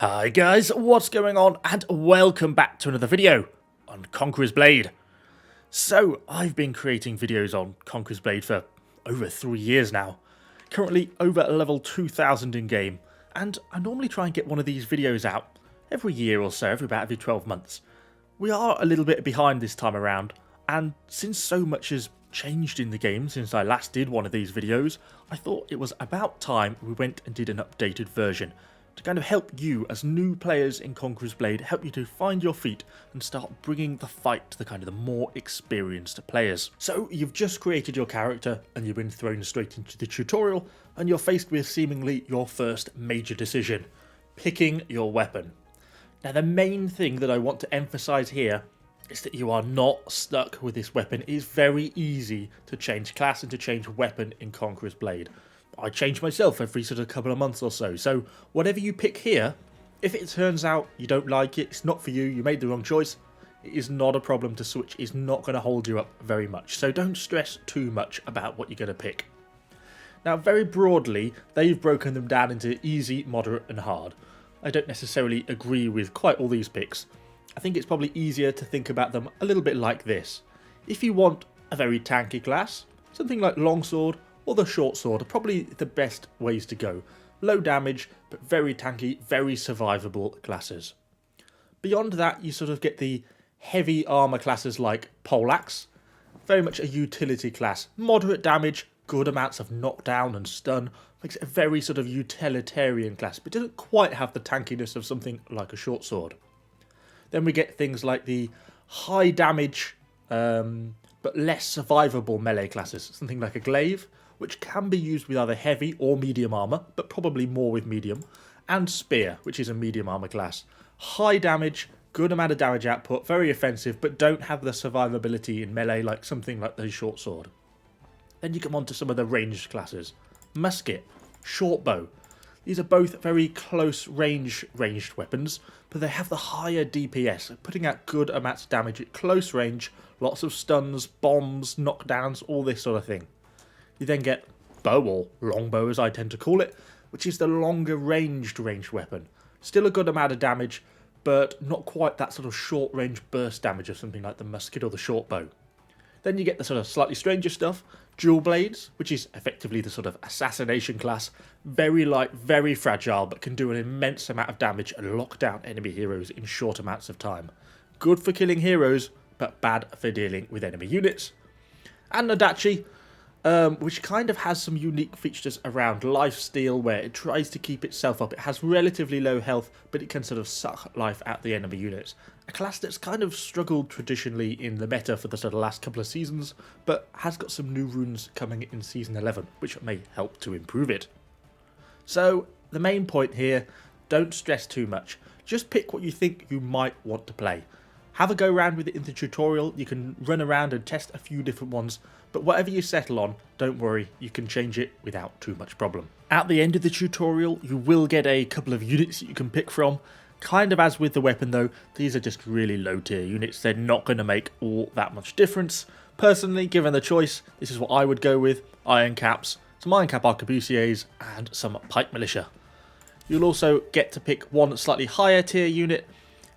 Hi guys, what's going on, and welcome back to another video on Conqueror's Blade. So, I've been creating videos on Conqueror's Blade for over 3 years now, currently over level 2000 in game, and I normally try and get one of these videos out every year or so, every 12 months. We are a little bit behind this time around, and since so much has changed in the game since I last did one of these videos, I thought it was about time we went and did an updated version to kind of help you as new players in Conqueror's Blade, help you to find your feet and start bringing the fight to the more experienced players. So you've just created your character and you've been thrown straight into the tutorial and you're faced with seemingly your first major decision, picking your weapon. Now the main thing that I want to emphasize here is that you are not stuck with this weapon. It is very easy to change class and to change weapon in Conqueror's Blade. I change myself every sort of couple of months or so. So whatever you pick here, if it turns out you don't like it, it's not for you, you made the wrong choice, it is not a problem to switch. It's not going to hold you up very much. So don't stress too much about what you're going to pick. Now very broadly, they've broken them down into easy, moderate and hard. I don't necessarily agree with quite all these picks. I think it's probably easier to think about them a little bit like this. If you want a very tanky class, something like longsword or the short sword are probably the best ways to go. Low damage, but very tanky, very survivable classes. Beyond that, you sort of get the heavy armor classes like poleaxe, very much a utility class. Moderate damage, good amounts of knockdown and stun, makes it a very sort of utilitarian class, but doesn't quite have the tankiness of something like a short sword. Then we get things like the high damage, but less survivable melee classes, something like a glaive, which can be used with either heavy or medium armor, but probably more with medium, and spear, which is a medium armor class. High damage, good amount of damage output, very offensive, but don't have the survivability in melee like something like the short sword. Then you come on to some of the ranged classes. Musket, short bow. These are both very close ranged weapons, but they have the higher DPS, putting out good amounts of damage at close range, lots of stuns, bombs, knockdowns, all this sort of thing. You then get bow, or longbow as I tend to call it, which is the longer ranged weapon. Still a good amount of damage, but not quite that sort of short range burst damage of something like the musket or the short bow. Then you get the sort of slightly stranger stuff, dual blades, which is effectively the sort of assassination class. Very light, very fragile, but can do an immense amount of damage and lock down enemy heroes in short amounts of time. Good for killing heroes, but bad for dealing with enemy units. And Nadachi, which kind of has some unique features around lifesteal, where it tries to keep itself up. It has relatively low health, but it can sort of suck life out the enemy units. A class that's kind of struggled traditionally in the meta for the sort of last couple of seasons, but has got some new runes coming in Season 11, which may help to improve it. So, the main point here, don't stress too much. Just pick what you think you might want to play. Have a go around with it in the tutorial, you can run around and test a few different ones, but whatever you settle on, don't worry, you can change it without too much problem. At the end of the tutorial, you will get a couple of units that you can pick from. Kind of as with the weapon though, these are just really low tier units, they're not going to make all that much difference. Personally, given the choice, this is what I would go with: Iron Caps, some Iron Cap Arquebusiers, and some Pike Militia. You'll also get to pick one slightly higher tier unit.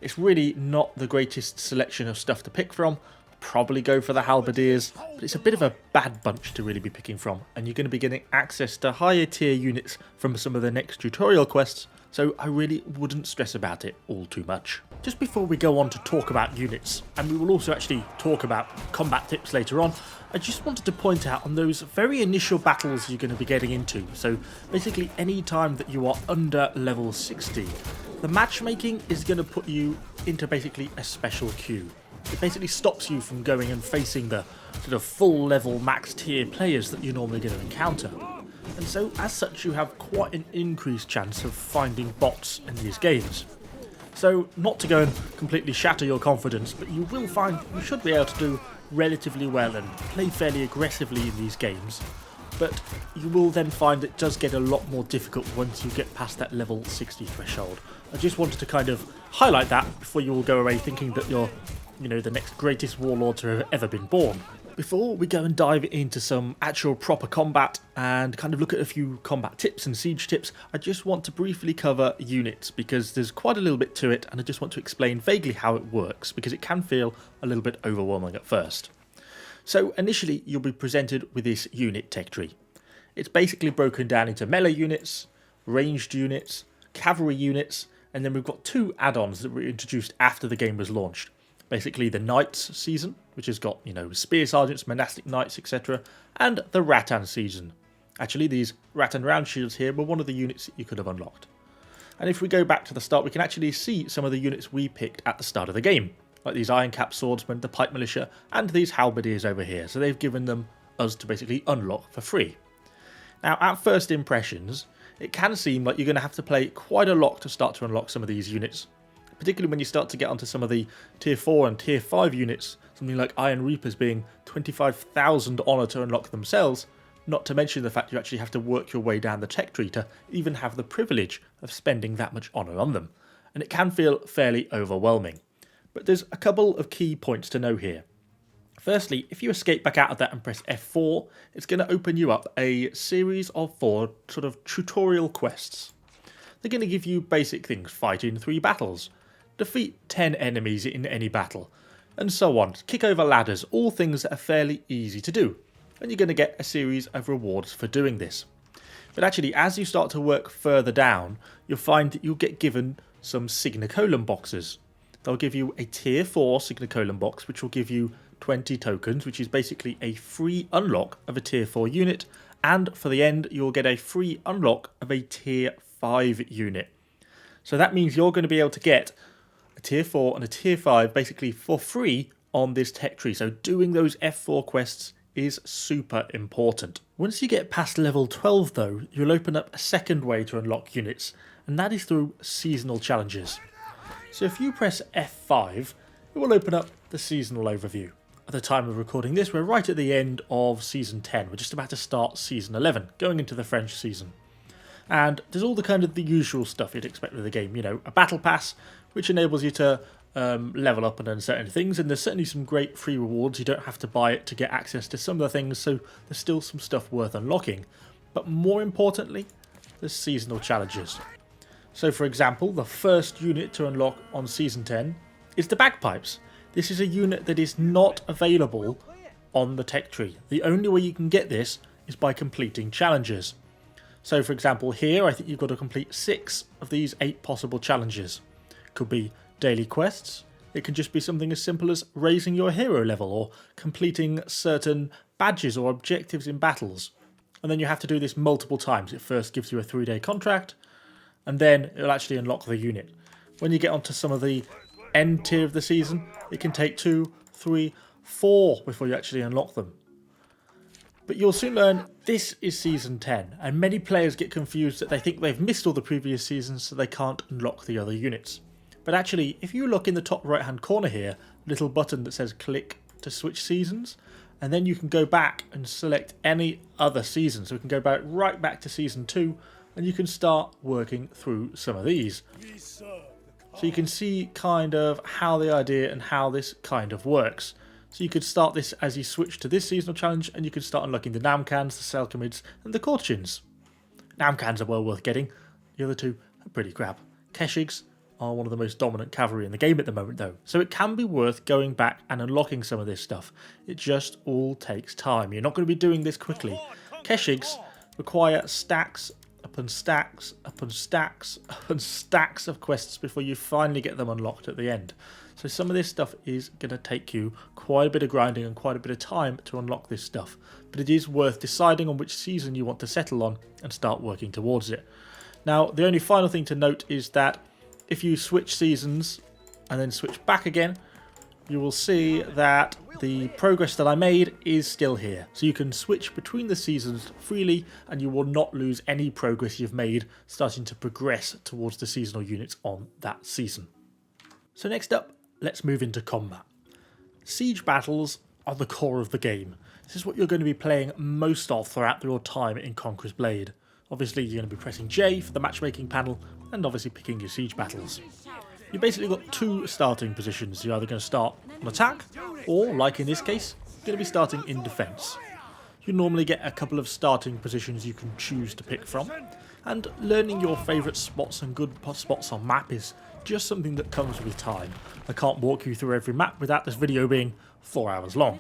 It's really not the greatest selection of stuff to pick from. Probably go for the Halberdiers, but it's a bit of a bad bunch to really be picking from, and you're going to be getting access to higher tier units from some of the next tutorial quests, so I really wouldn't stress about it all too much. Just before we go on to talk about units, and we will also actually talk about combat tips later on, I just wanted to point out on those very initial battles you're going to be getting into, so basically any time that you are under level 60, the matchmaking is going to put you into basically a special queue. It basically stops you from going and facing the sort of full level max tier players that you're normally going to encounter. And so as such you have quite an increased chance of finding bots in these games. So not to go and completely shatter your confidence, but you will find you should be able to do relatively well and play fairly aggressively in these games. But you will then find it does get a lot more difficult once you get past that level 60 threshold. I just wanted to kind of highlight that before you all go away thinking that you're, the next greatest warlord to have ever been born. Before we go and dive into some actual proper combat and kind of look at a few combat tips and siege tips, I just want to briefly cover units because there's quite a little bit to it and I just want to explain vaguely how it works because it can feel a little bit overwhelming at first. So initially you'll be presented with this unit tech tree. It's basically broken down into melee units, ranged units, cavalry units, and then we've got two add-ons that were introduced after the game was launched. Basically the Knights season, which has got, Spear Sergeants, Monastic Knights, etc. And the Rattan season. Actually, these Rattan round shields here were one of the units that you could have unlocked. And if we go back to the start, we can actually see some of the units we picked at the start of the game. Like these Iron Cap Swordsmen, the Pike Militia, and these Halberdiers over here. So they've given them us to basically unlock for free. Now, at first impressions, it can seem like you're going to have to play quite a lot to start to unlock some of these units. Particularly when you start to get onto some of the tier 4 and tier 5 units, something like Iron Reapers being 25,000 honour to unlock themselves, not to mention the fact you actually have to work your way down the tech tree to even have the privilege of spending that much honour on them, and it can feel fairly overwhelming. But there's a couple of key points to know here. Firstly, if you escape back out of that and press F4, it's going to open you up a series of 4 sort of tutorial quests. They're going to give you basic things: fight in 3 battles, defeat 10 enemies in any battle, and so on. Kick over ladders, all things that are fairly easy to do. And you're going to get a series of rewards for doing this. But actually, as you start to work further down, you'll find that you'll get given some Signicolum boxes. They'll give you a tier 4 Signicolum box, which will give you 20 tokens, which is basically a free unlock of a tier 4 unit. And for the end, you'll get a free unlock of a tier 5 unit. So that means you're going to be able to get a tier 4 and a tier 5 basically for free on this tech tree. So doing those F4 quests is super important. Once you get past level 12 though, you'll open up a second way to unlock units, and that is through seasonal challenges. So if you press F5, it will open up the seasonal overview. At the time of recording this, we're right at the end of Season 10. We're just about to start Season 11, going into the French season. And there's all the usual stuff you'd expect with the game. A battle pass, which enables you to level up and earn certain things. And there's certainly some great free rewards. You don't have to buy it to get access to some of the things, so there's still some stuff worth unlocking. But more importantly, there's seasonal challenges. So for example, the first unit to unlock on Season 10 is the Bagpipes. This is a unit that is not available on the tech tree. The only way you can get this is by completing challenges. So for example here, I think you've got to complete 6 of these 8 possible challenges. Could be daily quests, it can just be something as simple as raising your hero level or completing certain badges or objectives in battles. And then you have to do this multiple times. It first gives you a 3-day contract, and then it'll actually unlock the unit. When you get onto some of the end tier of the season, it can take 2, 3, 4 before you actually unlock them. But you'll soon learn this is Season 10, and many players get confused that they think they've missed all the previous seasons so they can't unlock the other units. But actually, if you look in the top right hand corner here, a little button that says click to switch seasons, and then you can go back and select any other season. So we can go right back to Season 2, and you can start working through some of these. So you can see kind of how the idea and how this kind of works. So you could start this as you switch to this seasonal challenge, and you could start unlocking the Namkhans, the Selkamids, and the Korchins. Namkhans are well worth getting. The other two are pretty crap. Keshigs are one of the most dominant cavalry in the game at the moment though, so it can be worth going back and unlocking some of this stuff. It just all takes time. You're not going to be doing this quickly. Keshigs require stacks upon stacks upon stacks upon stacks of quests before you finally get them unlocked at the end. So some of this stuff is going to take you quite a bit of grinding and quite a bit of time to unlock this stuff. But it is worth deciding on which season you want to settle on and start working towards it. Now, the only final thing to note is that if you switch seasons and then switch back again, you will see that the progress that I made is still here. So you can switch between the seasons freely and you will not lose any progress you've made starting to progress towards the seasonal units on that season. So next up, let's move into combat. Siege battles are the core of the game. This is what you're going to be playing most of throughout your time in Conqueror's Blade. Obviously you're going to be pressing J for the matchmaking panel and obviously picking your siege battles. You've basically got 2 starting positions. You're either going to start on attack or, like in this case, going to be starting in defence. You normally get a couple of starting positions you can choose to pick from, and learning your favourite spots and good spots on map is just something that comes with time. I can't walk you through every map without this video being 4 hours long.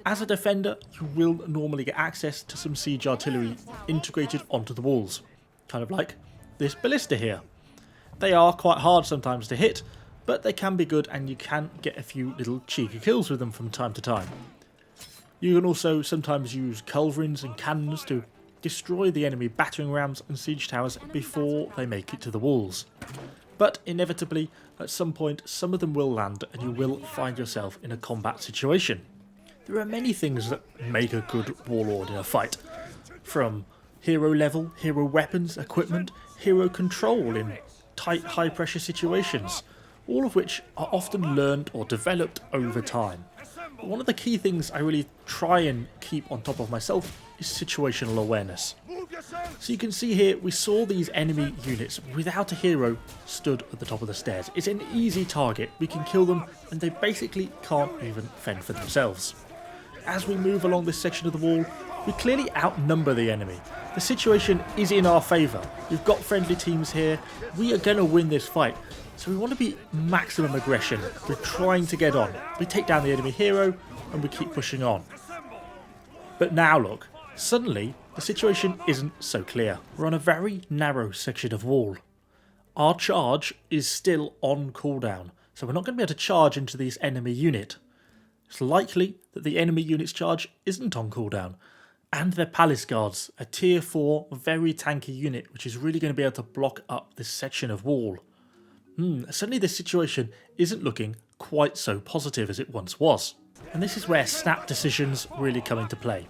As a defender, you will normally get access to some siege artillery integrated onto the walls, kind of like this ballista here. They are quite hard sometimes to hit, but they can be good and you can get a few little cheeky kills with them from time to time. You can also sometimes use culverins and cannons to destroy the enemy battering rams and siege towers before they make it to the walls. But inevitably, at some point, some of them will land and you will find yourself in a combat situation. There are many things that make a good warlord in a fight, from hero level, hero weapons, equipment, hero control in tight high pressure situations, all of which are often learned or developed over time. But one of the key things I really try and keep on top of myself is situational awareness. So you can see here we saw these enemy units without a hero stood at the top of the stairs. It's an easy target, we can kill them and they basically can't even fend for themselves. As we move along this section of the wall, we clearly outnumber the enemy. The situation is in our favour. We've got friendly teams here. We are going to win this fight. So we want to be maximum aggression. We're trying to get on. We take down the enemy hero and we keep pushing on. But now look, suddenly the situation isn't so clear. We're on a very narrow section of wall. Our charge is still on cooldown. So we're not going to be able to charge into this enemy unit. It's likely that the enemy unit's charge isn't on cooldown, and their palace guards, a tier 4 very tanky unit which is really going to be able to block up this section of wall. Suddenly this situation isn't looking quite so positive as it once was, and this is where snap decisions really come into play.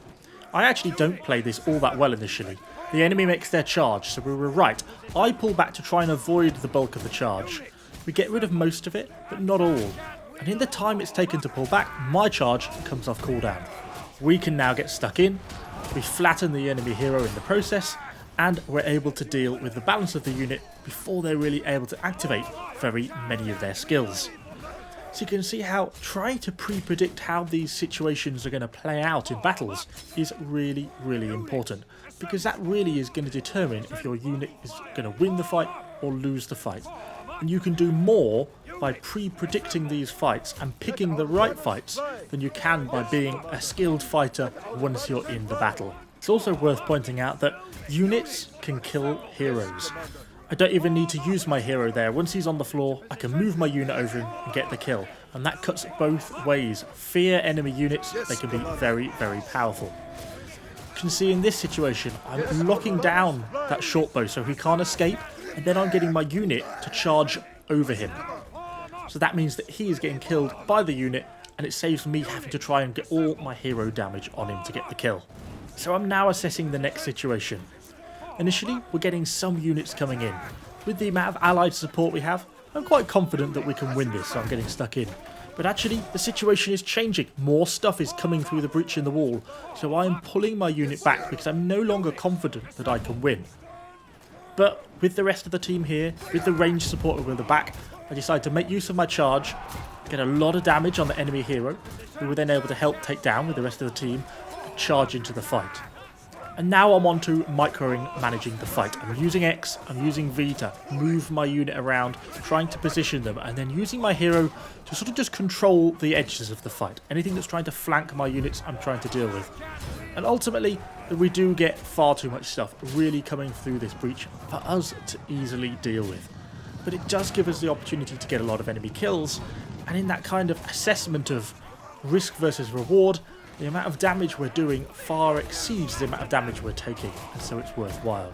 I actually don't play this all that well initially. The enemy makes their charge, so we were right. I pull back to try and avoid the bulk of the charge. We get rid of most of it, but not all. And in the time it's taken to pull back, my charge comes off cooldown. We can now get stuck in, we flatten the enemy hero in the process, and we're able to deal with the balance of the unit before they're really able to activate very many of their skills. So you can see how trying to pre-predict how these situations are going to play out in battles is really, really important, because that really is going to determine if your unit is going to win the fight or lose the fight. And you can do more by pre-predicting these fights and picking the right fights than you can by being a skilled fighter once you're in the battle. It's also worth pointing out that units can kill heroes. I don't even need to use my hero there. Once he's on the floor, I can move my unit over him and get the kill. And that cuts both ways. Fear enemy units, they can be very, very powerful. You can see in this situation, I'm locking down that short bow so he can't escape, and then I'm getting my unit to charge over him. So that means that he is getting killed by the unit, and it saves me having to try and get all my hero damage on him to get the kill. So I'm now assessing the next situation. Initially, we're getting some units coming in. With the amount of allied support we have, I'm quite confident that we can win this, so I'm getting stuck in. But actually, the situation is changing. More stuff is coming through the breach in the wall, so I'm pulling my unit back because I'm no longer confident that I can win. But with the rest of the team here, with the range support over the back, I decide to make use of my charge, get a lot of damage on the enemy hero, who were then able to help take down with the rest of the team, and charge into the fight. And now I'm on to managing the fight. I'm using X, I'm using V to move my unit around, trying to position them, and then using my hero to sort of just control the edges of the fight. Anything that's trying to flank my units, I'm trying to deal with. And ultimately, we do get far too much stuff really coming through this breach for us to easily deal with. But it does give us the opportunity to get a lot of enemy kills, and in that kind of assessment of risk versus reward, the amount of damage we're doing far exceeds the amount of damage we're taking, and so it's worthwhile.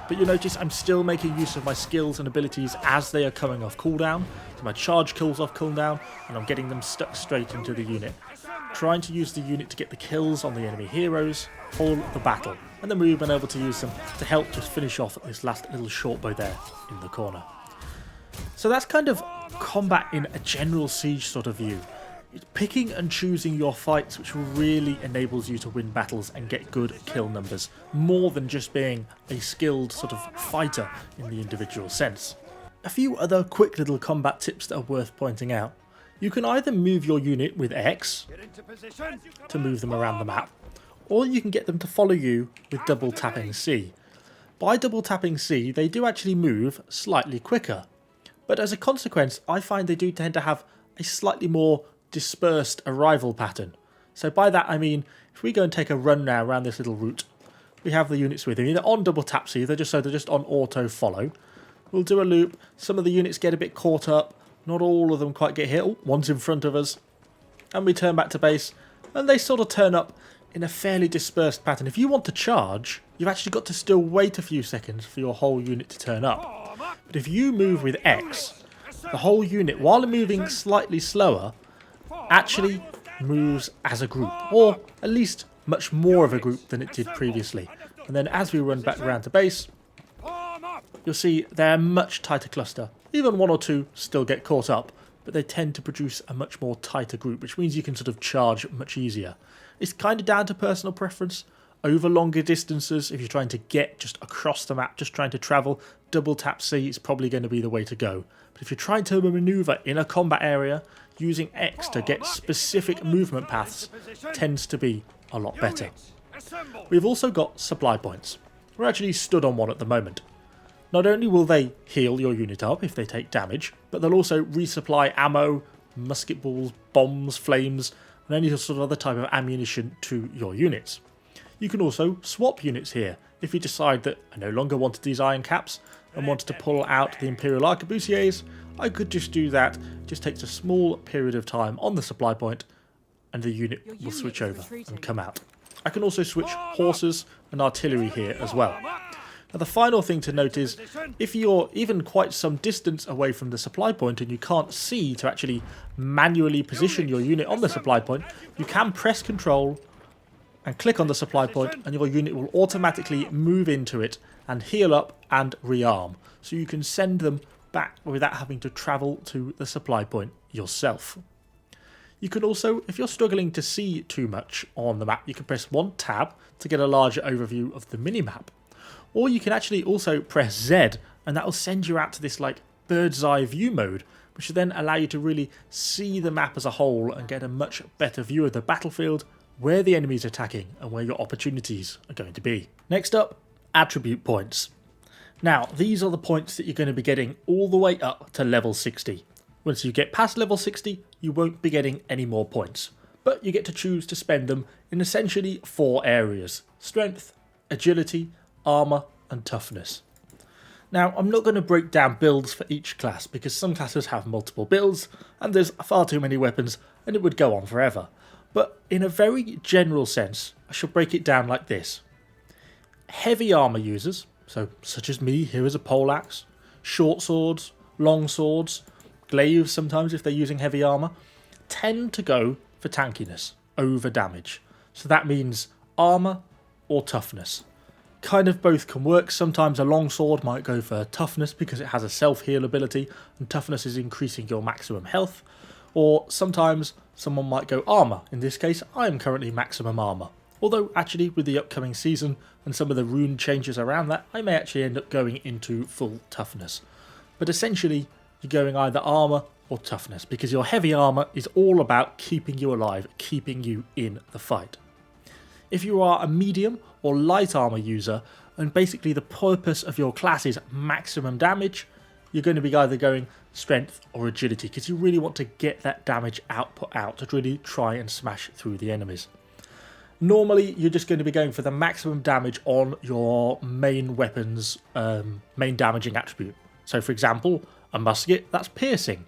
But you'll notice I'm still making use of my skills and abilities as they are coming off cooldown, so my charge kills off cooldown, and I'm getting them stuck straight into the unit. Trying to use the unit to get the kills on the enemy heroes, all the battle, and then we've been able to use them to help just finish off this last little short bow there in the corner. So that's kind of combat in a general siege sort of view. It's picking and choosing your fights which really enables you to win battles and get good kill numbers, more than just being a skilled sort of fighter in the individual sense. A few other quick little combat tips that are worth pointing out You can either move your unit with X to move them around the map, or you can get them to follow you with double tapping C. By double tapping C, they do actually move slightly quicker, but as a consequence, I find they do tend to have a slightly more dispersed arrival pattern. So by that I mean, if we go and take a run now around this little route, we have the units with them, either on double tap C, they're just on auto follow. We'll do a loop, some of the units get a bit caught up, not all of them quite get hit, oh, one's in front of us, and we turn back to base, and they sort of turn up in a fairly dispersed pattern. If you want to charge, you've actually got to still wait a few seconds for your whole unit to turn up. But if you move with X, the whole unit, while moving slightly slower, actually moves as a group, or at least much more of a group than it did previously. And then as we run back around to base, you'll see they're a much tighter cluster. Even one or two still get caught up, but they tend to produce a much more tighter group, which means you can sort of charge much easier. It's kind of down to personal preference. Over longer distances, if you're trying to get just across the map, just trying to travel, double tap C is probably going to be the way to go. But if you're trying to maneuver in a combat area, using X to get specific movement paths tends to be a lot better. We've also got supply points. We're actually stood on one at the moment. Not only will they heal your unit up if they take damage, but they'll also resupply ammo, musket balls, bombs, flames, and any sort of other type of ammunition to your units. You can also swap units here. If you decide that I no longer wanted these iron caps and wanted to pull out the Imperial Arquebusiers, I could just do that. It just takes a small period of time on the supply point and the unit will switch over and come out. I can also switch horses and artillery here as well. Now the final thing to note is, if you're even quite some distance away from the supply point and you can't see to actually manually position your unit on the supply point, you can press Control and click on the supply point and your unit will automatically move into it and heal up and rearm. So you can send them back without having to travel to the supply point yourself. You can also, if you're struggling to see too much on the map, you can press one tab to get a larger overview of the mini-map. Or you can actually also press Z and that will send you out to this like bird's eye view mode, which will then allow you to really see the map as a whole and get a much better view of the battlefield, where the enemy's attacking and where your opportunities are going to be. Next up, attribute points. Now, these are the points that you're going to be getting all the way up to level 60. Once you get past level 60, you won't be getting any more points, but you get to choose to spend them in essentially 4 areas: strength, agility, armour and toughness. Now, I'm not going to break down builds for each class because some classes have multiple builds and there's far too many weapons and it would go on forever. But in a very general sense, I shall break it down like this. Heavy armour users, so such as me here as a poleaxe, short swords, long swords, glaives sometimes if they're using heavy armour, tend to go for tankiness over damage. So that means armour or toughness. Kind of both can work. Sometimes a long sword might go for toughness because it has a self-heal ability and toughness is increasing your maximum health. Or sometimes someone might go armour. In this case, I am currently maximum armour. Although actually with the upcoming season and some of the rune changes around that, I may actually end up going into full toughness. But essentially, you're going either armour or toughness because your heavy armour is all about keeping you alive, keeping you in the fight. If you are a medium or light armour user and basically the purpose of your class is maximum damage, you're going to be either going strength or agility because you really want to get that damage output out to really try and smash through the enemies. Normally you're just going to be going for the maximum damage on your main weapon's main damaging attribute. So for example, a musket, that's piercing.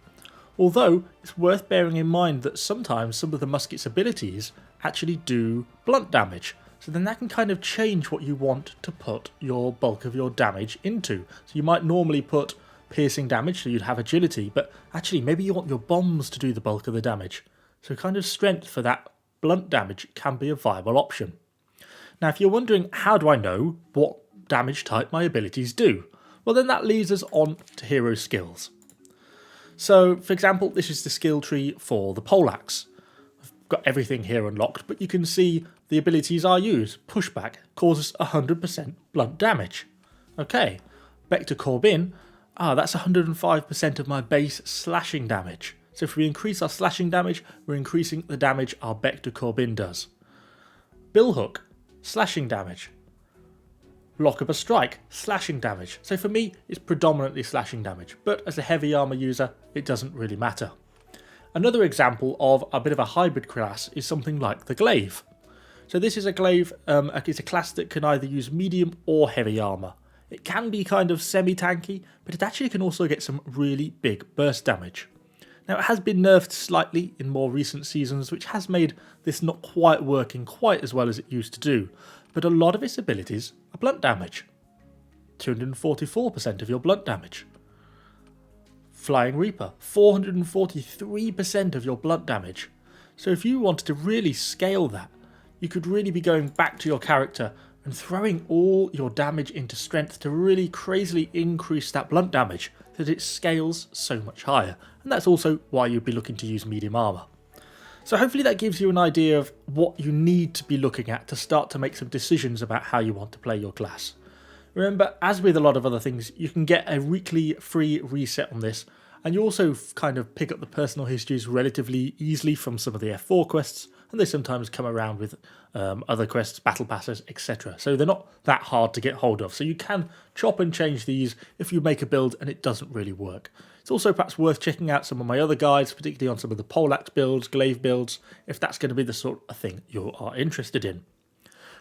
Although it's worth bearing in mind that sometimes some of the musket's abilities actually do blunt damage. So then that can kind of change what you want to put your bulk of your damage into. So you might normally put piercing damage, so you'd have agility, but actually maybe you want your bombs to do the bulk of the damage. So kind of strength for that blunt damage can be a viable option. Now if you're wondering how do I know what damage type my abilities do, well then that leads us on to hero skills. So for example, this is the skill tree for the poleaxe. I've got everything here unlocked, but you can see the abilities I use. Pushback causes 100% blunt damage. Okay, back to Corbin. That's 105% of my base slashing damage. So if we increase our slashing damage, we're increasing the damage our Bec de Corbin does. Billhook, slashing damage. Lock up a strike, slashing damage. So for me, it's predominantly slashing damage, but as a heavy armor user, it doesn't really matter. Another example of a bit of a hybrid class is something like the glaive. So this is a glaive, it's a class that can either use medium or heavy armor. It can be kind of semi-tanky, but it actually can also get some really big burst damage. Now it has been nerfed slightly in more recent seasons, which has made this not quite working quite as well as it used to do, but a lot of its abilities are blunt damage. 244% of your blunt damage. Flying Reaper, 443% of your blunt damage. So if you wanted to really scale that, you could really be going back to your character and throwing all your damage into strength to really crazily increase that blunt damage so that it scales so much higher. And that's also why you'd be looking to use medium armor. So hopefully that gives you an idea of what you need to be looking at to start to make some decisions about how you want to play your class. Remember, as with a lot of other things, you can get a weekly free reset on this, and you also kind of pick up the personal histories relatively easily from some of the F4 quests, and they sometimes come around with other quests, battle passes, etc. So they're not that hard to get hold of, so you can chop and change these if you make a build and it doesn't really work. It's also perhaps worth checking out some of my other guides, particularly on some of the poleaxe builds, glaive builds, if that's going to be the sort of thing you are interested in.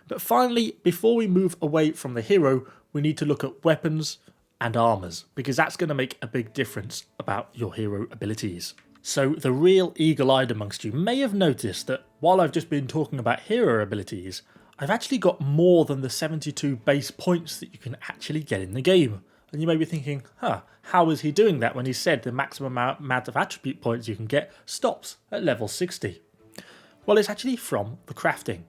But finally, before we move away from the hero, we need to look at weapons and armors, because that's going to make a big difference about your hero abilities. So the real eagle-eyed amongst you may have noticed that while I've just been talking about hero abilities, I've actually got more than the 72 base points that you can actually get in the game. And you may be thinking, how is he doing that when he said the maximum amount of attribute points you can get stops at level 60? Well, it's actually from the crafting.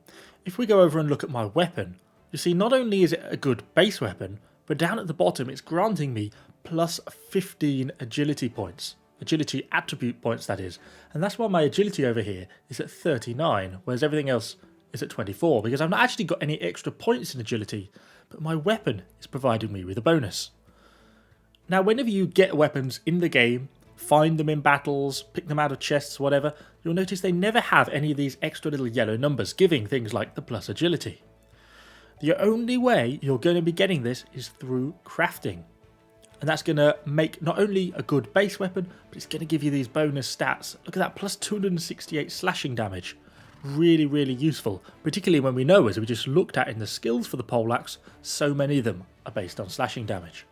If we go over and look at my weapon, you see not only is it a good base weapon, but down at the bottom it's granting me plus 15 agility points. Agility attribute points, that is. And that's why my agility over here is at 39, whereas everything else is at 24, because I've not actually got any extra points in agility, but my weapon is providing me with a bonus. Now, whenever you get weapons in the game, find them in battles, pick them out of chests, whatever, you'll notice they never have any of these extra little yellow numbers, giving things like the plus agility. The only way you're going to be getting this is through crafting. And that's going to make not only a good base weapon, but it's going to give you these bonus stats. Look at that, plus 268 slashing damage. Really, really useful, particularly when we know, as we just looked at in the skills for the poleaxe, so many of them are based on slashing damage.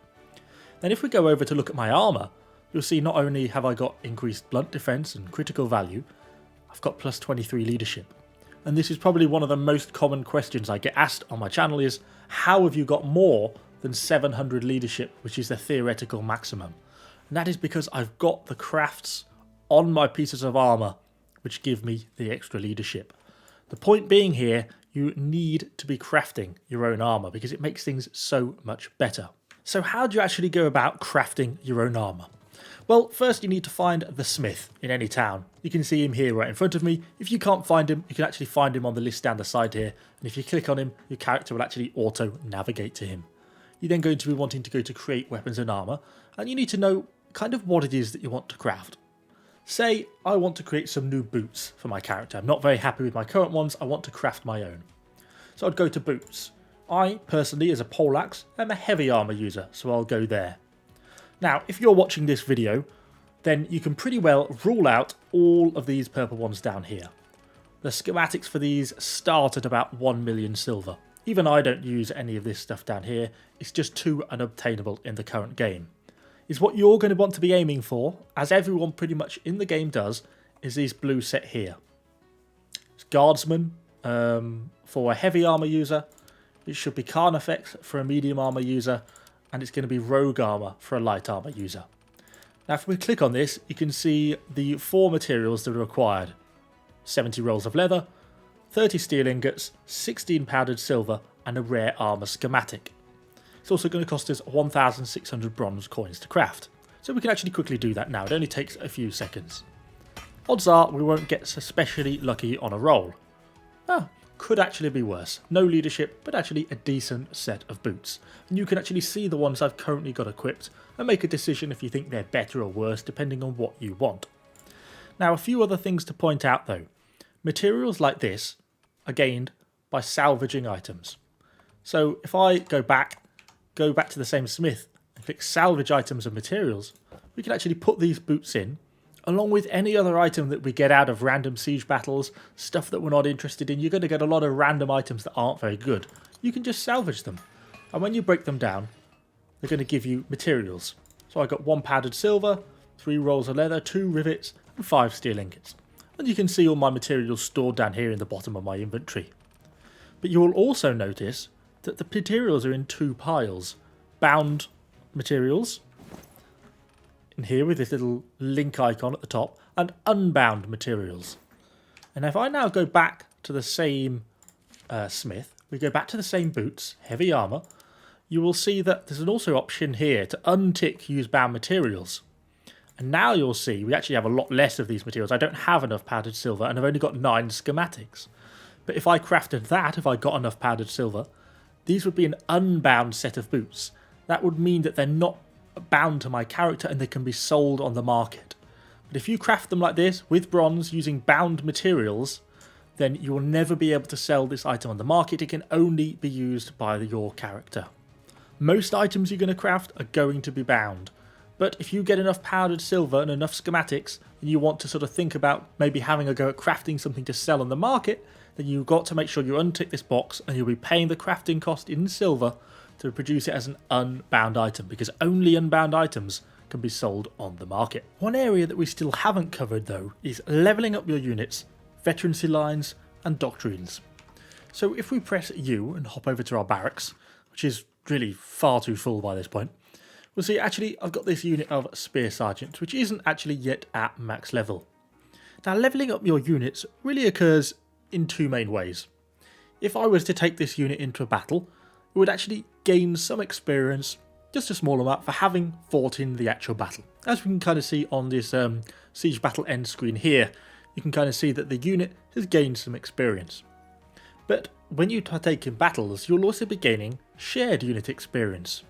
Then if we go over to look at my armour, you'll see not only have I got increased blunt defence and critical value, I've got plus 23 leadership. And this is probably one of the most common questions I get asked on my channel is, how have you got more than 700 leadership, which is the theoretical maximum? And that is because I've got the crafts on my pieces of armour which give me the extra leadership. The point being here, you need to be crafting your own armour because it makes things so much better. So how do you actually go about crafting your own armour? Well, first you need to find the smith in any town. You can see him here right in front of me. If you can't find him, you can actually find him on the list down the side here. And if you click on him, your character will actually auto-navigate to him. You're then going to be wanting to go to create weapons and armour, and you need to know kind of what it is that you want to craft. Say, I want to create some new boots for my character. I'm not very happy with my current ones, I want to craft my own. So I'd go to boots. I, personally, as a poleaxe, am a heavy armour user, so I'll go there. Now, if you're watching this video, then you can pretty well rule out all of these purple ones down here. The schematics for these start at about 1 million silver. Even I don't use any of this stuff down here, it's just too unobtainable in the current game. Is what you're going to want to be aiming for, as everyone pretty much in the game does, is these blue set here. It's Guardsman for a heavy armour user, it should be Carnifex for a medium armour user, and it's going to be Rogue Armour for a light armour user. Now if we click on this, you can see the 4 materials that are required. 70 rolls of leather, 30 steel ingots, 16 powdered silver, and a rare armour schematic. It's also going to cost us 1,600 bronze coins to craft. So we can actually quickly do that now, it only takes a few seconds. Odds are we won't get especially lucky on a roll. Could actually be worse. No leadership, but actually a decent set of boots. And you can actually see the ones I've currently got equipped and make a decision if you think they're better or worse depending on what you want. Now, a few other things to point out though. Materials like this are gained by salvaging items. So if I go back to the same smith and click salvage items and materials, we can actually put these boots in along with any other item that we get out of random siege battles, stuff that we're not interested in. You're going to get a lot of random items that aren't very good. You can just salvage them. And when you break them down, they're going to give you materials. So I got 1 powdered silver, 3 rolls of leather, 2 rivets, and 5 steel ingots. And you can see all my materials stored down here in the bottom of my inventory. But you will also notice that the materials are in 2 piles. Bound materials, in here with this little link icon at the top, and unbound materials. And if I now go back to the same smith, we go back to the same boots, heavy armour, you will see that there's an also option here to untick use bound materials. And now you'll see we actually have a lot less of these materials. I don't have enough powdered silver and I've only got 9 schematics. But if I crafted that, if I got enough powdered silver, these would be an unbound set of boots. That would mean that they're not bound to my character and they can be sold on the market. But if you craft them like this with bronze using bound materials, then you will never be able to sell this item on the market. It can only be used by your character. Most items you're going to craft are going to be bound. But if you get enough powdered silver and enough schematics and you want to sort of think about maybe having a go at crafting something to sell on the market, then you've got to make sure you untick this box and you'll be paying the crafting cost in silver to produce it as an unbound item, because only unbound items can be sold on the market. One area that we still haven't covered though is leveling up your units, veterancy lines and doctrines. So if we press U and hop over to our barracks, which is really far too full by this point, we'll see actually I've got this unit of Spear Sergeant, which isn't actually yet at max level. Now leveling up your units really occurs in 2 main ways. If I was to take this unit into a battle, it would actually gain some experience, just a small amount, for having fought in the actual battle. As we can kind of see on this siege battle end screen here, you can kind of see that the unit has gained some experience. But when you partake in battles, you'll also be gaining shared unit experience.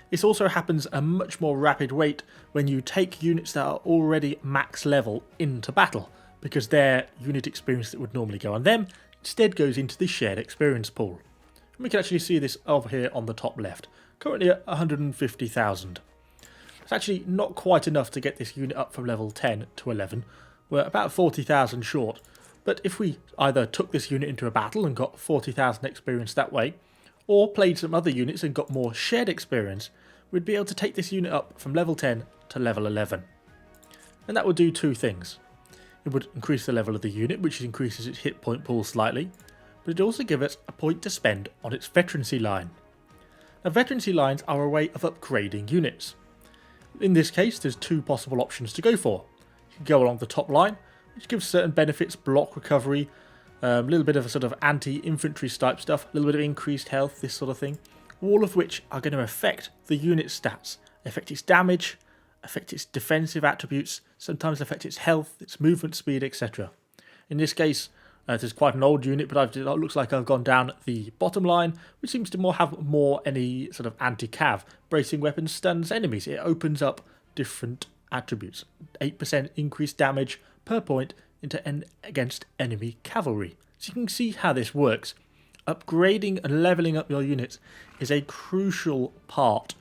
This also happens at a much more rapid rate when you take units that are already max level into battle, because their unit experience that would normally go on them instead goes into the shared experience pool. And we can actually see this over here on the top left, currently at 150,000. It's actually not quite enough to get this unit up from level 10 to 11. We're about 40,000 short, but if we either took this unit into a battle and got 40,000 experience that way, or played some other units and got more shared experience, we'd be able to take this unit up from level 10 to level 11. And that would do 2 things. It would increase the level of the unit, which increases its hit point pool slightly, but it'd also give us a point to spend on its veterancy line. Now, veterancy lines are a way of upgrading units. In this case, there's 2 possible options to go for. You can go along the top line, which gives certain benefits, block recovery, a little bit of a sort of anti-infantry type stuff, a little bit of increased health, this sort of thing, all of which are going to affect the unit stats, affect its damage, affect its defensive attributes, sometimes affect its health, its movement speed, etc. In this case, this is quite an old unit, but it looks like I've gone down the bottom line, which seems to have more any sort of anti-cav. Bracing weapons stuns enemies. It opens up different attributes. 8% increased damage per point against enemy cavalry. So you can see how this works. Upgrading and leveling up your units is a crucial part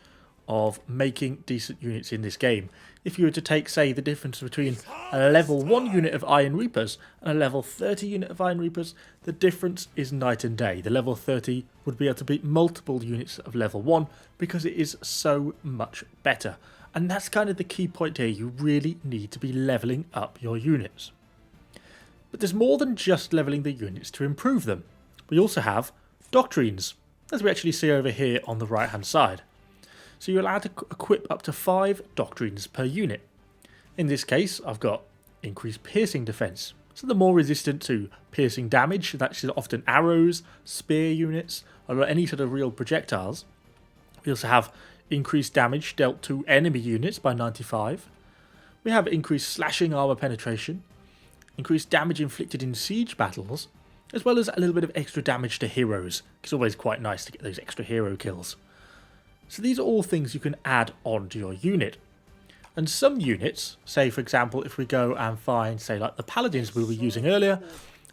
of making decent units in this game. If you were to take, say, the difference between a level 1 unit of Iron Reapers and a level 30 unit of Iron Reapers, the difference is night and day. The level 30 would be able to beat multiple units of level 1 because it is so much better. And that's kind of the key point here. You really need to be leveling up your units. But there's more than just leveling the units to improve them. We also have Doctrines, as we actually see over here on the right hand side. So you're allowed to equip up to 5 Doctrines per unit. In this case, I've got increased piercing defense. So they're more resistant to piercing damage. That's often arrows, spear units, or any sort of real projectiles. We also have increased damage dealt to enemy units by 95. We have increased slashing armor penetration, increased damage inflicted in siege battles, as well as a little bit of extra damage to heroes. It's always quite nice to get those extra hero kills. So these are all things you can add on to your unit. And some units, say for example if we go and find, say like the paladins we were using earlier,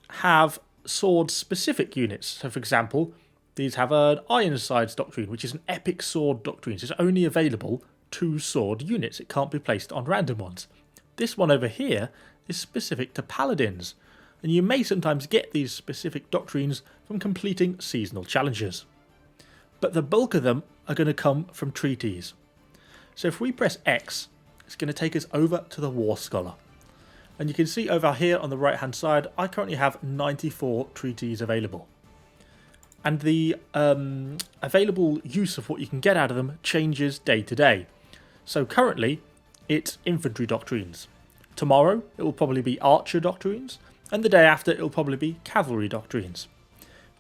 have sword specific units. So for example, these have an Ironsides Doctrine, which is an epic sword doctrine. So it's only available to sword units. It can't be placed on random ones. This one over here is specific to paladins, and you may sometimes get these specific doctrines from completing seasonal challenges. But the bulk of them are going to come from treaties. So if we press X, it's going to take us over to the War Scholar. And you can see over here on the right hand side, I currently have 94 treaties available. And the available use of what you can get out of them changes day to day. So currently, it's infantry doctrines. Tomorrow, it will probably be archer doctrines. And the day after, it will probably be cavalry doctrines.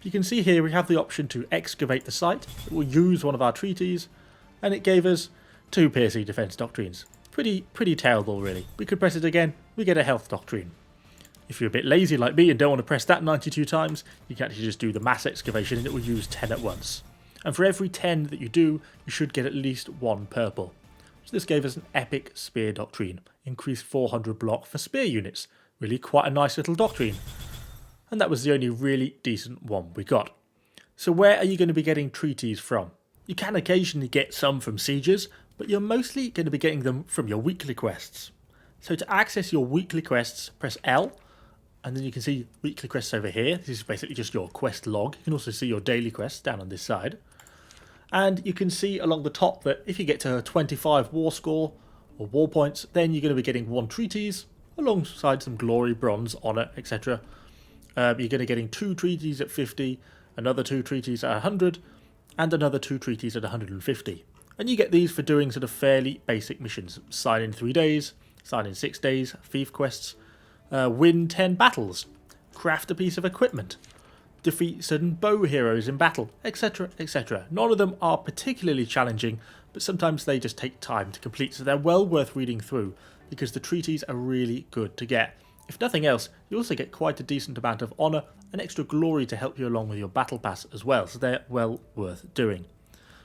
You can see here we have the option to excavate the site. It will use one of our treaties. And it gave us 2 piercing defense doctrines. Pretty terrible really. We could press it again, we get a health doctrine. If you're a bit lazy like me and don't want to press that 92 times, you can actually just do the mass excavation and it will use 10 at once. And for every 10 that you do, you should get at least 1 purple. So this gave us an epic spear doctrine. Increased 400 block for spear units. Really quite a nice little doctrine. And that was the only really decent one we got. So where are you going to be getting treaties from? You can occasionally get some from sieges, but you're mostly going to be getting them from your weekly quests. So to access your weekly quests, press L, and then you can see weekly quests over here. This is basically just your quest log. You can also see your daily quests down on this side. And you can see along the top that if you get to a 25 war score or war points, then you're going to be getting 1 treaties alongside some glory, bronze, honour, etc. You're going to be getting 2 treaties at 50, another 2 treaties at 100, and another 2 treaties at 150. And you get these for doing sort of fairly basic missions. Sign in 3 days, sign in 6 days, thief quests, win 10 battles, craft a piece of equipment, defeat certain bow heroes in battle, etc, etc. None of them are particularly challenging, but sometimes they just take time to complete, so they're well worth reading through because the treaties are really good to get. If nothing else, you also get quite a decent amount of honour and extra glory to help you along with your battle pass as well, so they're well worth doing.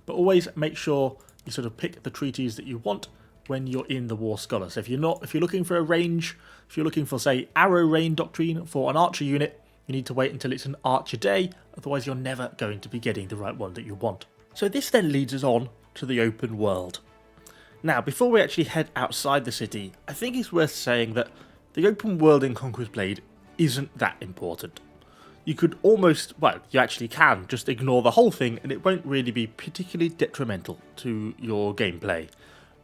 But always make sure you sort of pick the treaties that you want when you're in the War Scholar. So if you're looking for a range, if you're looking for say arrow rain doctrine for an archer unit, you need to wait until it's an archer day, otherwise you're never going to be getting the right one that you want. So this then leads us on to the open world. Now before we actually head outside the city, I think it's worth saying that the open world in Conqueror's Blade isn't that important. You could almost, well, you actually can just ignore the whole thing and it won't really be particularly detrimental to your gameplay,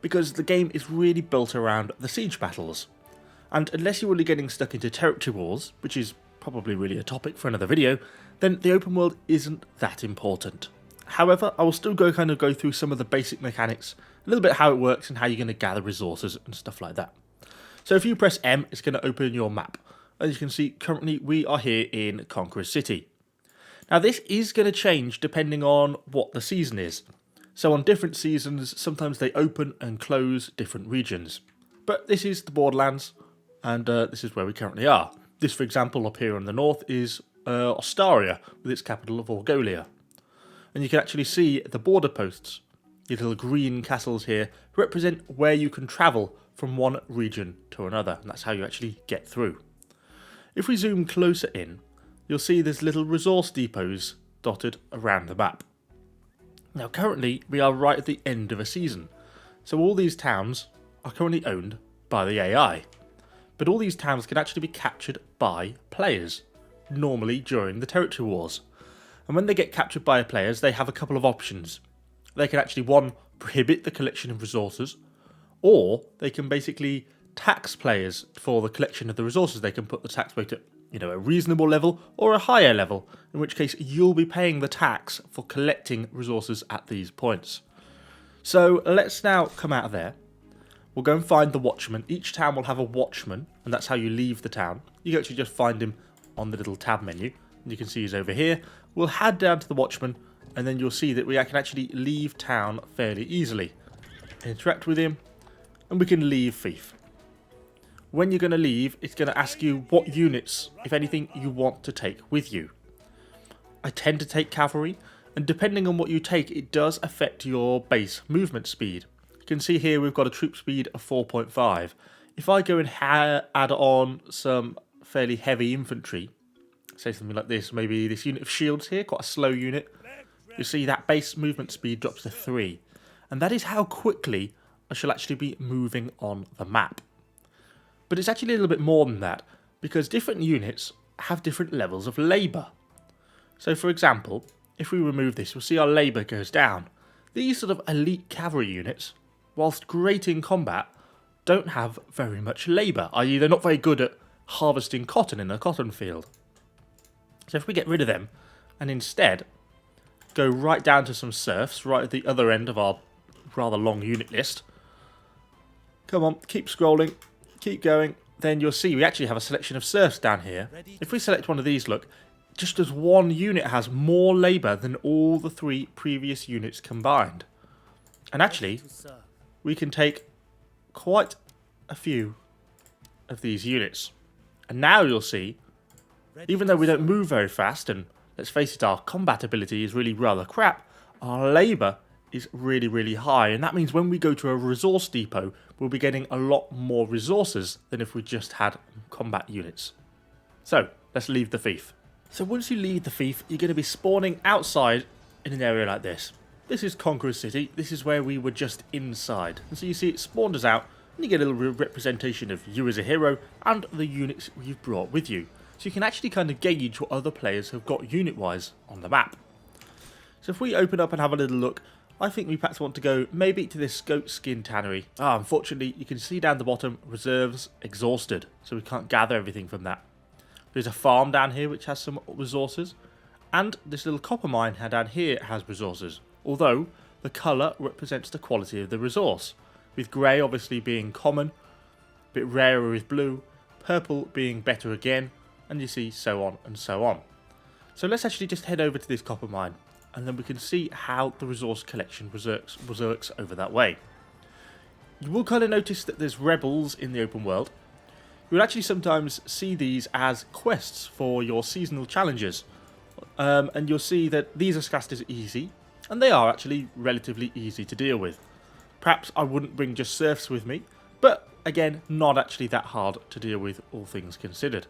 because the game is really built around the siege battles. And unless you're really getting stuck into territory wars, which is probably really a topic for another video, then the open world isn't that important. However, I will still go through some of the basic mechanics, a little bit how it works and how you're going to gather resources and stuff like that. So if you press M, it's going to open your map. As you can see, currently we are here in Conqueror City. Now this is going to change depending on what the season is. So on different seasons, sometimes they open and close different regions. But this is the Borderlands, and this is where we currently are. This, for example, up here in the north is Ostaria, with its capital of Orgolia. And you can actually see the border posts, these little green castles here, represent where you can travel from one region to another, and that's how you actually get through. If we zoom closer in, you'll see there's little resource depots dotted around the map. Now currently we are right at the end of a season, so all these towns are currently owned by the AI. But all these towns can actually be captured by players, normally during the territory wars. And when they get captured by players, they have a couple of options. They can actually, 1, prohibit the collection of resources, or they can basically tax players for the collection of the resources. They can put the tax rate at, a reasonable level or a higher level, in which case you'll be paying the tax for collecting resources at these points. So let's now come out of there. We'll go and find the watchman. Each town will have a watchman, and that's how you leave the town. You can actually just find him on the little tab menu. And you can see he's over here. We'll head down to the watchman, and then you'll see that we can actually leave town fairly easily. Interact with him, and we can leave thief. When you're going to leave, it's going to ask you what units, if anything, you want to take with you. I tend to take cavalry, and depending on what you take, it does affect your base movement speed. You can see here we've got a troop speed of 4.5. If I go and add on some fairly heavy infantry, say something like this, maybe this unit of shields here, quite a slow unit, you see that base movement speed drops to 3. And that is how quickly I shall actually be moving on the map. But it's actually a little bit more than that, because different units have different levels of labour. So for example, if we remove this, we'll see our labour goes down. These sort of elite cavalry units, whilst great in combat, don't have very much labour, i.e. they're not very good at harvesting cotton in a cotton field. So if we get rid of them, and instead go right down to some serfs, right at the other end of our rather long unit list. Come on, keep scrolling, keep going. Then you'll see we actually have a selection of serfs down here. If we select one of these, look, just as one unit has more labour than all the 3 previous units combined. And actually, we can take quite a few of these units. And now you'll see, even though we don't move very fast, and let's face it, our combat ability is really rather crap, our labour is really, really high. And that means when we go to a resource depot, we'll be getting a lot more resources than if we just had combat units. So, let's leave the fief. So once you leave the fief, you're going to be spawning outside in an area like this. This is Conqueror City. This is where we were just inside. And so you see it spawned us out, and you get a little representation of you as a hero and the units you've brought with you. So you can actually kind of gauge what other players have got unit-wise on the map. So if we open up and have a little look, I think we perhaps want to go maybe to this goat skin tannery. Unfortunately, you can see down the bottom, reserves exhausted, so we can't gather everything from that. There's a farm down here which has some resources, and this little copper mine down here has resources, although the colour represents the quality of the resource, with grey obviously being common, a bit rarer with blue, purple being better again, and you see so on and so on. So let's actually just head over to this copper mine, and then we can see how the resource collection works over that way. You will kind of notice that there's rebels in the open world. You will actually sometimes see these as quests for your seasonal challenges, and you'll see that these are classed as easy, and they are actually relatively easy to deal with. Perhaps I wouldn't bring just serfs with me, but again, not actually that hard to deal with, all things considered.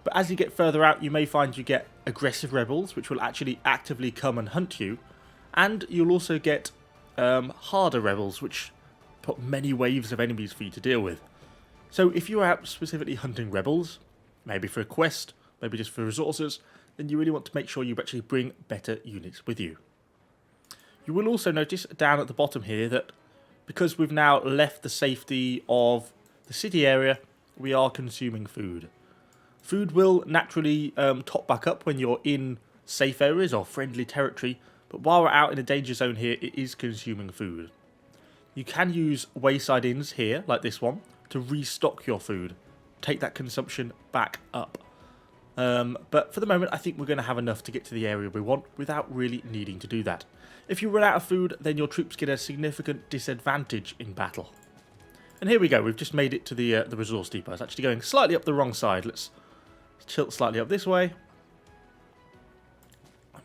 But as you get further out, you may find you get aggressive rebels, which will actually actively come and hunt you. And you'll also get harder rebels, which put many waves of enemies for you to deal with. So if you're out specifically hunting rebels, maybe for a quest, maybe just for resources, then you really want to make sure you actually bring better units with you. You will also notice down at the bottom here that because we've now left the safety of the city area, we are consuming food. Food will naturally top back up when you're in safe areas or friendly territory, but while we're out in a danger zone here, it is consuming food. You can use wayside inns here, like this one, to restock your food, take that consumption back up. But for the moment, I think we're going to have enough to get to the area we want without really needing to do that. If you run out of food, then your troops get a significant disadvantage in battle. And here we go, we've just made it to the resource depot. It's actually going slightly up the wrong side. Let's tilt slightly up this way.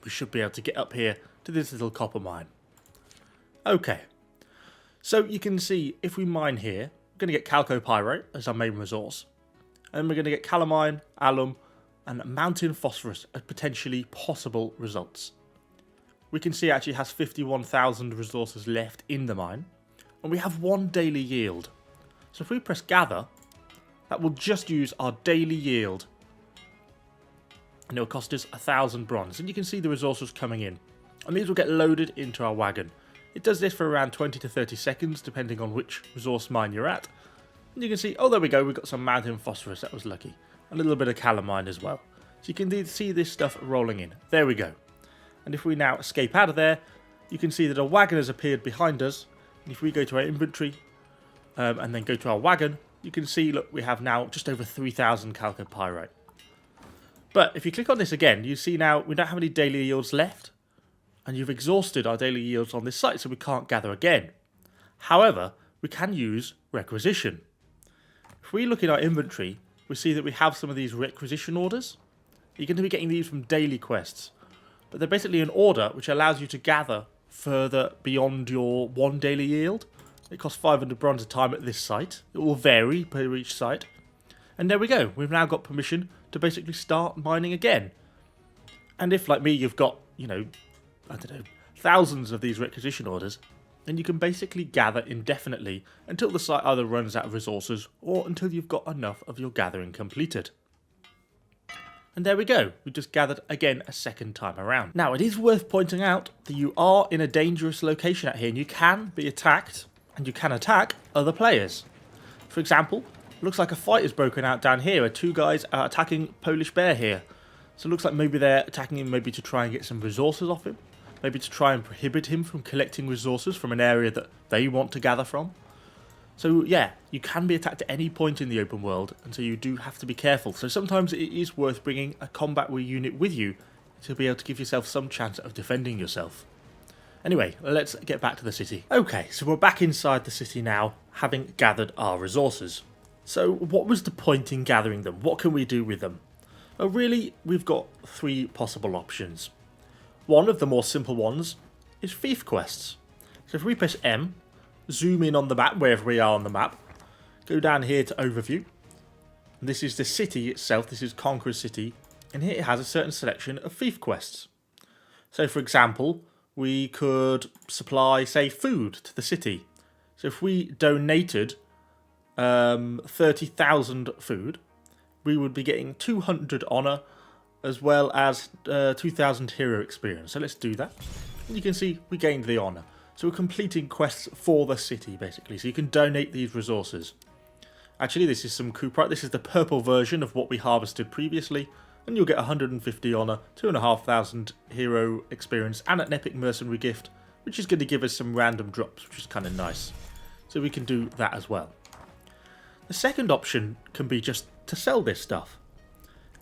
We should be able to get up here to this little copper mine. Okay, so you can see if we mine here, we're going to get chalcopyrite as our main resource. And we're going to get calamine, alum, and mountain phosphorus as potentially possible results. We can see it actually has 51,000 resources left in the mine. And we have 1 daily yield. So if we press gather, that will just use our daily yield. And it will cost us 1,000 bronze. And you can see the resources coming in. And these will get loaded into our wagon. It does this for around 20 to 30 seconds, depending on which resource mine you're at. And you can see, oh, there we go, we've got some mountain phosphorus, that was lucky. A little bit of calamine as well. So you can see this stuff rolling in. There we go. And if we now escape out of there, you can see that a wagon has appeared behind us. And if we go to our inventory, and then go to our wagon, you can see, look, we have now just over 3,000 chalcopyrite. But if you click on this again, you see now we don't have any daily yields left. And you've exhausted our daily yields on this site, so we can't gather again. However, we can use requisition. If we look in our inventory, we see that we have some of these requisition orders. You're going to be getting these from daily quests. But they're basically an order which allows you to gather further beyond your 1 daily yield. It costs 500 bronze a time at this site. It will vary per each site. And there we go. We've now got permission to basically start mining again. And if, like me, you've got, you know, I don't know, thousands of these requisition orders, then you can basically gather indefinitely until the site either runs out of resources or until you've got enough of your gathering completed. And there we go, we just gathered again a second time around. Now, it is worth pointing out that you are in a dangerous location out here and you can be attacked and you can attack other players. For example, looks like a fight has broken out down here where two guys are attacking Polish Bear here. So it looks like maybe they're attacking him maybe to try and get some resources off him. Maybe to try and prohibit him from collecting resources from an area that they want to gather from. So yeah, you can be attacked at any point in the open world, and so you do have to be careful. So sometimes it is worth bringing a combat unit with you to be able to give yourself some chance of defending yourself. Anyway, let's get back to the city. Okay, so we're back inside the city now, having gathered our resources. So what was the point in gathering them? What can we do with them? Well, really, we've got three possible options. One of the more simple ones is thief quests. So if we press M, zoom in on the map, wherever we are on the map, go down here to overview. And this is the city itself, this is Conqueror City, and here it has a certain selection of thief quests. So for example, we could supply, say, food to the city. So if we donated 30,000 food, we would be getting 200 honour, as well as 2,000 hero experience. So let's do that. And you can see we gained the honour. So we're completing quests for the city, basically. So you can donate these resources. Actually, this is some cooperite. This is the purple version of what we harvested previously. And you'll get 150 honour, 2,500 hero experience, and an epic mercenary gift, which is going to give us some random drops, which is kind of nice. So we can do that as well. The second option can be just to sell this stuff.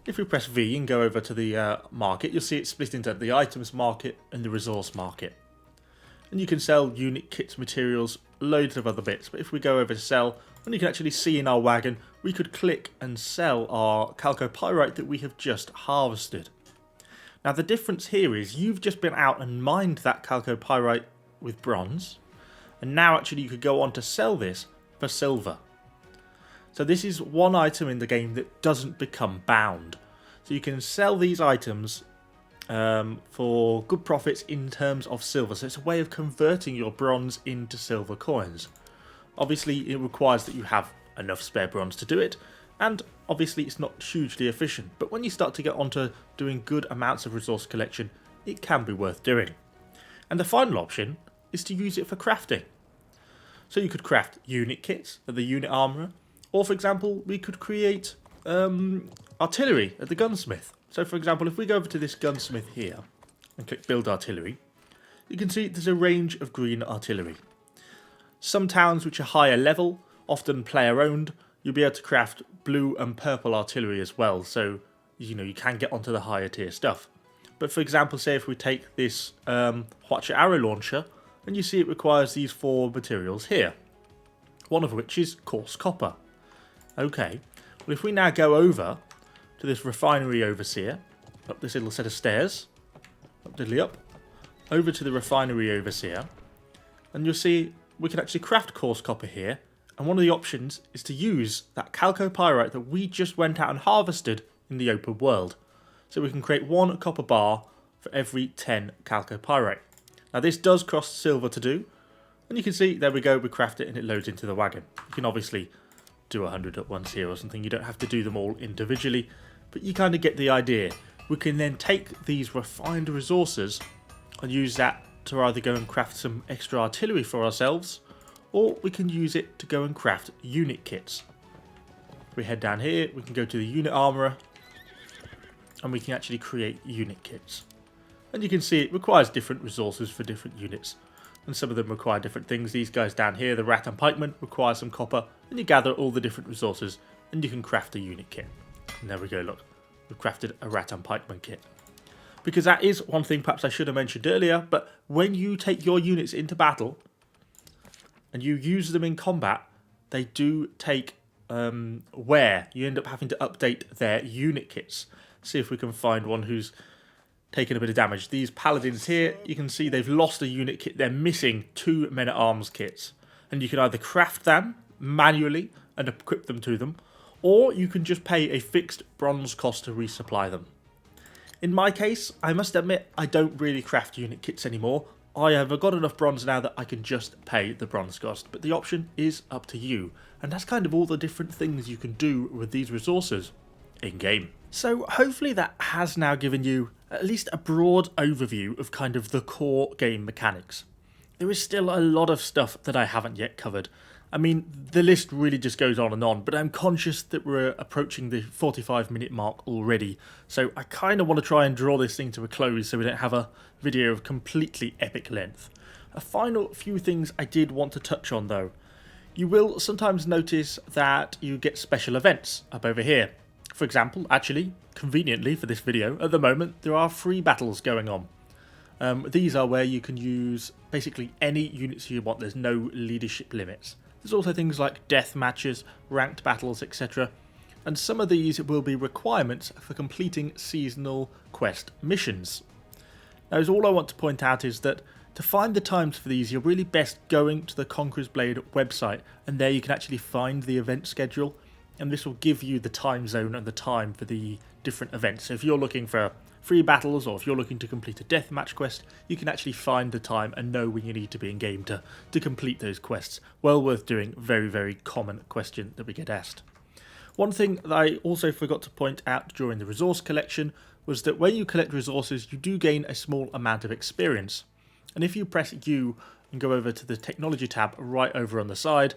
If we press V and go over to the market, you'll see it split into the items market and the resource market. And you can sell unit kits, materials, loads of other bits. But if we go over to sell, and you can actually see in our wagon, we could click and sell our chalcopyrite that we have just harvested. Now the difference here is you've just been out and mined that chalcopyrite with bronze. And now actually you could go on to sell this for silver. So this is one item in the game that doesn't become bound. So you can sell these items for good profits in terms of silver. So it's a way of converting your bronze into silver coins. Obviously it requires that you have enough spare bronze to do it. And obviously it's not hugely efficient. But when you start to get onto doing good amounts of resource collection, it can be worth doing. And the final option is to use it for crafting. So you could craft unit kits at the unit armourer. Or, for example, we could create artillery at the gunsmith. So, for example, if we go over to this gunsmith here and click Build Artillery, you can see there's a range of green artillery. Some towns which are higher level, often player-owned, you'll be able to craft blue and purple artillery as well. So, you know, you can get onto the higher tier stuff. But, for example, say if we take this Hwacha arrow launcher, and you see it requires these four materials here. One of which is coarse copper. Okay, well if we now go over to this refinery overseer, up this little set of stairs, up diddly up, over to the refinery overseer, and you'll see we can actually craft coarse copper here, and one of the options is to use that chalcopyrite that we just went out and harvested in the open world. So we can create 1 copper bar for every 10 chalcopyrite. Now this does cost silver to do, and you can see, there we go, we craft it and it loads into the wagon. You can obviously do 100 at once here or something, you don't have to do them all individually, but you kind of get the idea. We can then take these refined resources and use that to either go and craft some extra artillery for ourselves, or we can use it to go and craft unit kits. If we head down here, we can go to the unit armourer, and we can actually create unit kits. And you can see it requires different resources for different units. And some of them require different things. These guys down here, the rat and pikeman, require some copper. And you gather all the different resources and you can craft a unit kit. And there we go, look. We've crafted a rat and pikeman kit. Because that is one thing perhaps I should have mentioned earlier, but when you take your units into battle and you use them in combat, they do take wear. You end up having to update their unit kits. See if we can find one who's taking a bit of damage. These paladins here, you can see they've lost a unit kit. They're missing 2 men-at-arms kits. and you can either craft them manually and equip them to them, or you can just pay a fixed bronze cost to resupply them. In my case, I must admit I don't really craft unit kits anymore. I have got enough bronze now that I can just pay the bronze cost, but the option is up to you, and that's kind of all the different things you can do with these resources in-game. So hopefully that has now given you at least a broad overview of kind of the core game mechanics. There is still a lot of stuff that I haven't yet covered. I mean, the list really just goes on, but I'm conscious that we're approaching the 45-minute mark already, so I kind of want to try and draw this thing to a close so we don't have a video of completely epic length. A final few things I did want to touch on though. You will sometimes notice that you get special events up over here. For example, actually, conveniently for this video, at the moment there are free battles going on. These are where you can use basically any units you want, there's no leadership limits. There's also things like death matches, ranked battles, etc. And some of these will be requirements for completing seasonal quest missions. Now, all I want to point out is that to find the times for these, you're really best going to the Conqueror's Blade website, and there you can actually find the event schedule, and this will give you the time zone and the time for the different events. So if you're looking for free battles, or if you're looking to complete a deathmatch quest, you can actually find the time and know when you need to be in game to complete those quests. Well worth doing, very, very common question that we get asked. One thing that I also forgot to point out during the resource collection was that when you collect resources, you do gain a small amount of experience. And if you press U and go over to the technology tab right over on the side,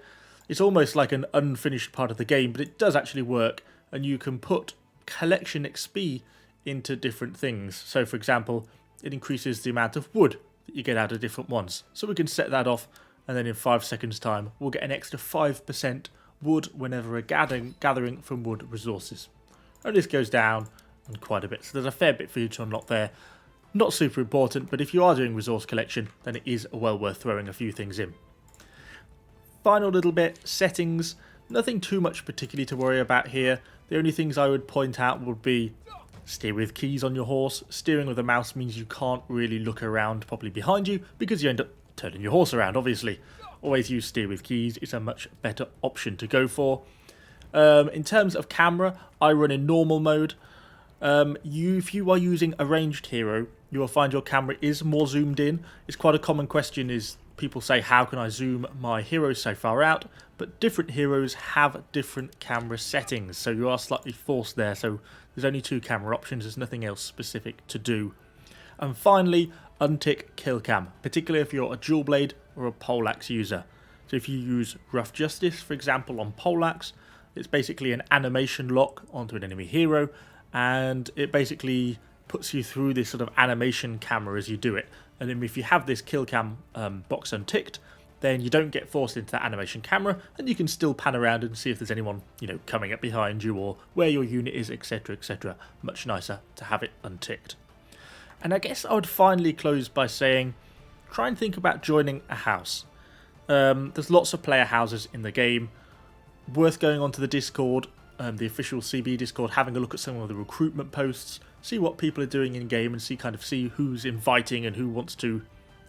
it's almost like an unfinished part of the game, but it does actually work, and you can put collection XP into different things. So for example, it increases the amount of wood that you get out of different ones. So we can set that off, and then in 5 seconds time we'll get an extra 5% wood whenever we're gathering from wood resources. And this goes down and quite a bit, so there's a fair bit for you to unlock there. Not super important, but if you are doing resource collection, then it is well worth throwing a few things in. Final little bit, settings. Nothing too much particularly to worry about here. The only things I would point out would be steer with keys on your horse. Steering with a mouse means you can't really look around properly behind you because you end up turning your horse around, obviously. Always use steer with keys, it's a much better option to go for. In terms of camera, I run in normal mode. If you are using a ranged hero, you will find your camera is more zoomed in. It's quite a common question, is people say, how can I zoom my hero so far out? But different heroes have different camera settings, so you are slightly forced there. So there's only 2 camera options, there's nothing else specific to do. And finally, untick kill cam, particularly if you're a dual blade or a poleaxe user. So if you use rough justice, for example, on poleaxe, it's basically an animation lock onto an enemy hero, and it basically puts you through this sort of animation camera as you do it. And then if you have this kill cam box unticked, then you don't get forced into that animation camera, and you can still pan around and see if there's anyone, coming up behind you or where your unit is, etc, etc. Much nicer to have it unticked. And I guess I would finally close by saying, try and think about joining a house. There's lots of player houses in the game. Worth going onto the Discord, the official CB Discord, having a look at some of the recruitment posts, see what people are doing in game, and see who's inviting and who wants to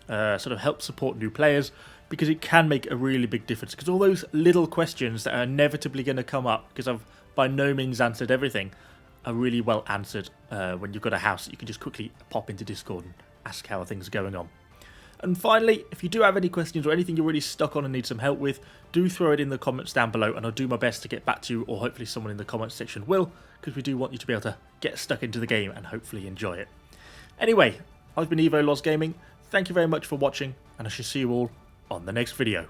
sort of help support new players, because it can make a really big difference. Because all those little questions that are inevitably going to come up, because I've by no means answered everything, are really well answered when you've got a house that you can just quickly pop into Discord and ask how things are going on. And finally, if you do have any questions or anything you're really stuck on and need some help with, do throw it in the comments down below, and I'll do my best to get back to you, or hopefully someone in the comments section will, because we do want you to be able to get stuck into the game and hopefully enjoy it. Anyway, I've been Evo Loz Gaming, thank you very much for watching, and I shall see you all on the next video.